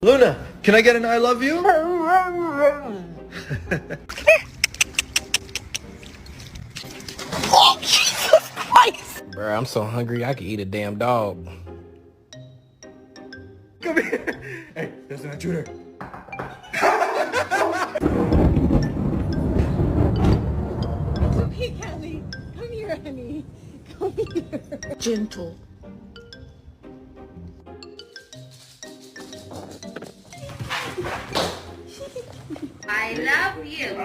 Luna, can I get an I love you? Oh, Jesus Christ! Bruh, I'm so hungry I could eat a damn dog. Come here. Hey, there's an intruder. Hey, Callie. Come here, honey. Come here. Gentle. I love you.